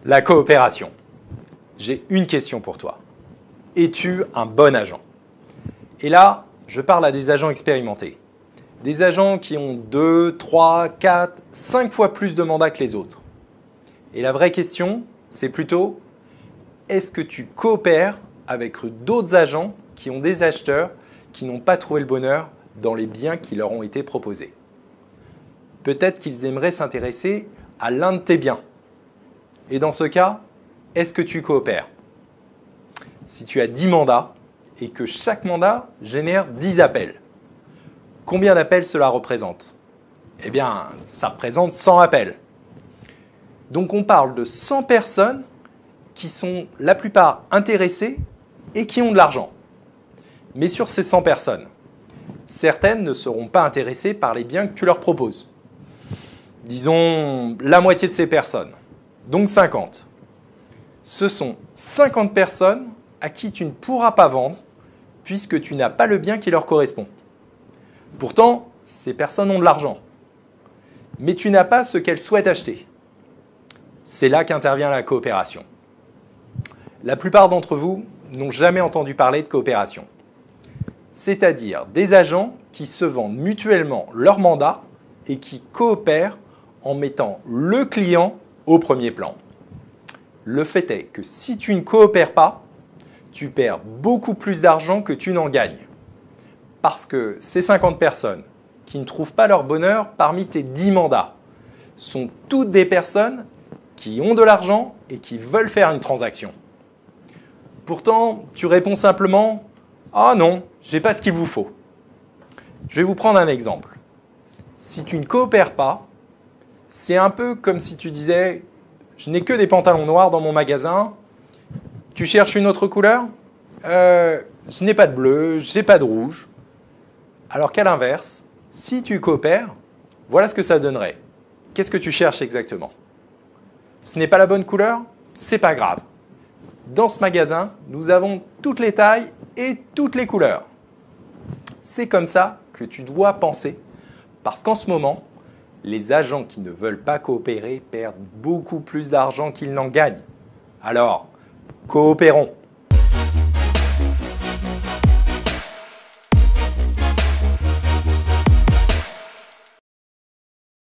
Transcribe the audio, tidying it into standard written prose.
La coopération. J'ai une question pour toi. Es-tu un bon agent? Et là, je parle à des agents expérimentés. Des agents qui ont 2, 3, 4, 5 fois plus de mandats que les autres. Et la vraie question, c'est plutôt, est-ce que tu coopères avec d'autres agents qui ont des acheteurs qui n'ont pas trouvé le bonheur dans les biens qui leur ont été proposés? Peut-être qu'ils aimeraient s'intéresser à l'un de tes biens. Et dans ce cas, est-ce que tu coopères? Si tu as 10 mandats et que chaque mandat génère 10 appels, combien d'appels cela représente? Eh bien, ça représente 100 appels. Donc on parle de 100 personnes qui sont la plupart intéressées et qui ont de l'argent. Mais sur ces 100 personnes, certaines ne seront pas intéressées par les biens que tu leur proposes. Disons la moitié de ces personnes, donc 50. Ce sont 50 personnes à qui tu ne pourras pas vendre puisque tu n'as pas le bien qui leur correspond. Pourtant, ces personnes ont de l'argent, mais tu n'as pas ce qu'elles souhaitent acheter. C'est là qu'intervient la coopération. La plupart d'entre vous n'ont jamais entendu parler de coopération, c'est-à-dire des agents qui se vendent mutuellement leur mandat et qui coopèrent en mettant le client au premier plan. Le fait est que si tu ne coopères pas, tu perds beaucoup plus d'argent que tu n'en gagnes. Parce que ces 50 personnes qui ne trouvent pas leur bonheur parmi tes 10 mandats sont toutes des personnes qui ont de l'argent et qui veulent faire une transaction. Pourtant, tu réponds simplement « Ah non, j'ai pas ce qu'il vous faut ». Je vais vous prendre un exemple. Si tu ne coopères pas, c'est un peu comme si tu disais « Je n'ai que des pantalons noirs dans mon magasin, tu cherches une autre couleur ? Je n'ai pas de bleu, je n'ai pas de rouge ». Alors qu'à l'inverse, si tu coopères, voilà ce que ça donnerait. Qu'est-ce que tu cherches exactement? Ce n'est pas la bonne couleur? C'est pas grave. Dans ce magasin, nous avons toutes les tailles et toutes les couleurs. C'est comme ça que tu dois penser, parce qu'en ce moment, les agents qui ne veulent pas coopérer perdent beaucoup plus d'argent qu'ils n'en gagnent. Alors, coopérons.